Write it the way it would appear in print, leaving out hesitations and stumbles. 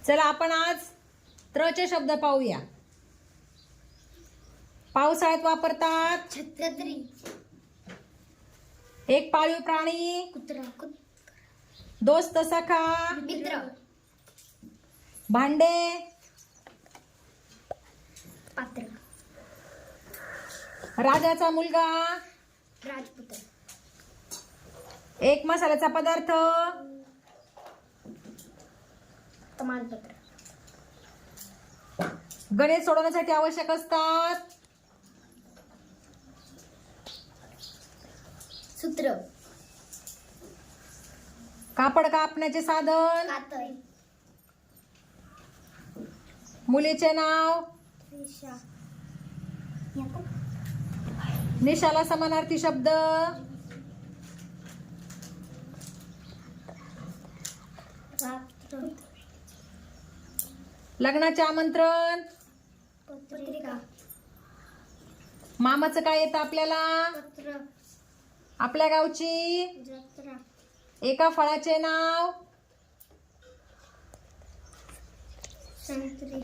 चला आपण आज त्रचे शब्द पाहूया. पावसाळ्यात वापरतात. छत्री, एक पाळीव प्राणी, कुत्रा, दोस्त सखा, मित्र, भांडे, पात्र, राजाचा मुलगा, राजपुत्र, एक मसाल्याचा पदार्थ, तमालपत्र, गणित सोडवण्यासाठी आवश्यक असतात. सूत्र, कापड कापण्याचे साधन, कातळ, मुलीचे नाव, रेषा, निशाला समानार्थी शब्द, रात्र, लग्नाचे आमंत्रण, पत्रिका, मामाचं काय येतं आपल्याला, पत्र, आपल्या गावची, जत्रा, एका फळाचे नाव, संत्री,